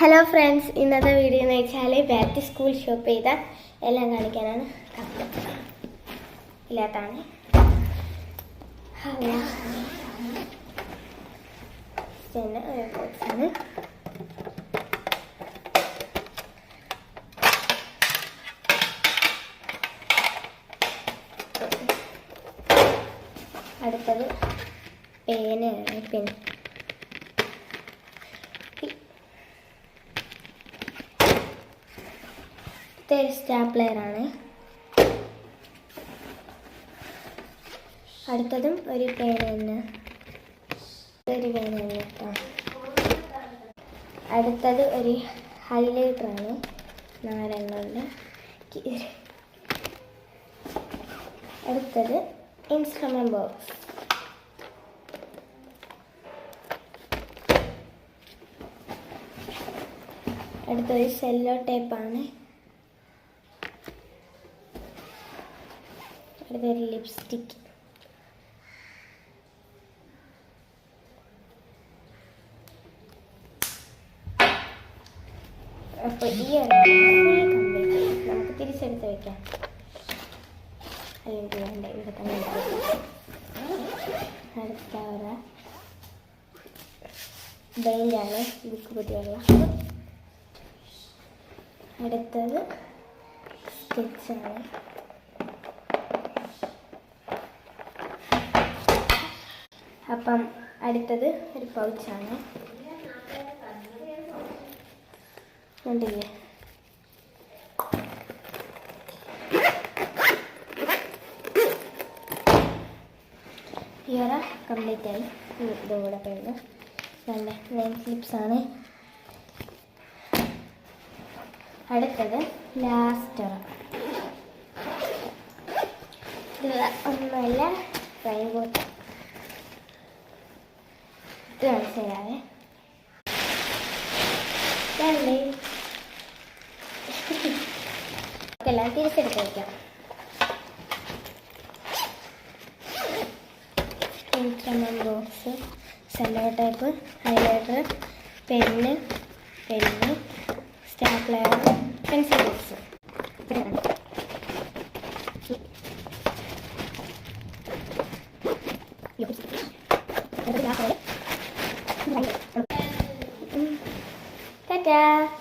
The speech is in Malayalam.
ഹലോ ഫ്രണ്ട്സ്, ഇന്നത്തെ വീഡിയോ എന്ന് വെച്ചാൽ ബാക്ക് ടു സ്കൂൾ ഷോപ്പ് ചെയ്ത എല്ലാം കാണിക്കാനാണ്. ഇല്ലാത്താണ് ബോക്സാണ്. അടുത്തത് പേനയാണ്. സ്റ്റാപ്ലെയറാണ്. അടുത്തതും ഒരു പേന തന്നെ കേട്ടോ. അടുത്തത് ഒരു ഹൈലൈറ്ററാണ്, 4 എണ്ണമുണ്ട്. അടുത്തത് ഇൻസ്ട്രുമെന്റ് ബോക്സ്. അടുത്തത് സെല്ലോ ടേപ്പാണ്. അടുത്തൊരു ലിപ്സ്റ്റിക്. അപ്പോൾ ഈ നമുക്ക് തിരിച്ചെടുത്ത് വെക്കാം, അല്ലെങ്കിൽ വേണ്ട ഇവിടെ തന്നെ. അടുത്ത ബെയിലാണ്, ബുക്ക് പൊട്ടിയുള്ള. അടുത്തത് സ്കെച്ചാണ്. അപ്പം അടുത്തത് ഒരു പൗച്ചാണ്. കണ്ടില്ലേ? ഇയറ കംപ്ലീറ്റ് ആയി. ഇതുകൂടെ പേരുന്നു. നല്ല നെയിം സ്ലിപ്സാണ്. അടുത്തത് ലാസ്റ്റർ. ഇത് ഒന്നുമല്ല, റെയിൻബോ. ഇത് മനസ്സിലാവേ. എല്ലാം തിരിച്ചെടുത്ത് വയ്ക്കാം. Instrument box, sello tape, highlighter, pen, stapler, pencil box. Ta-da!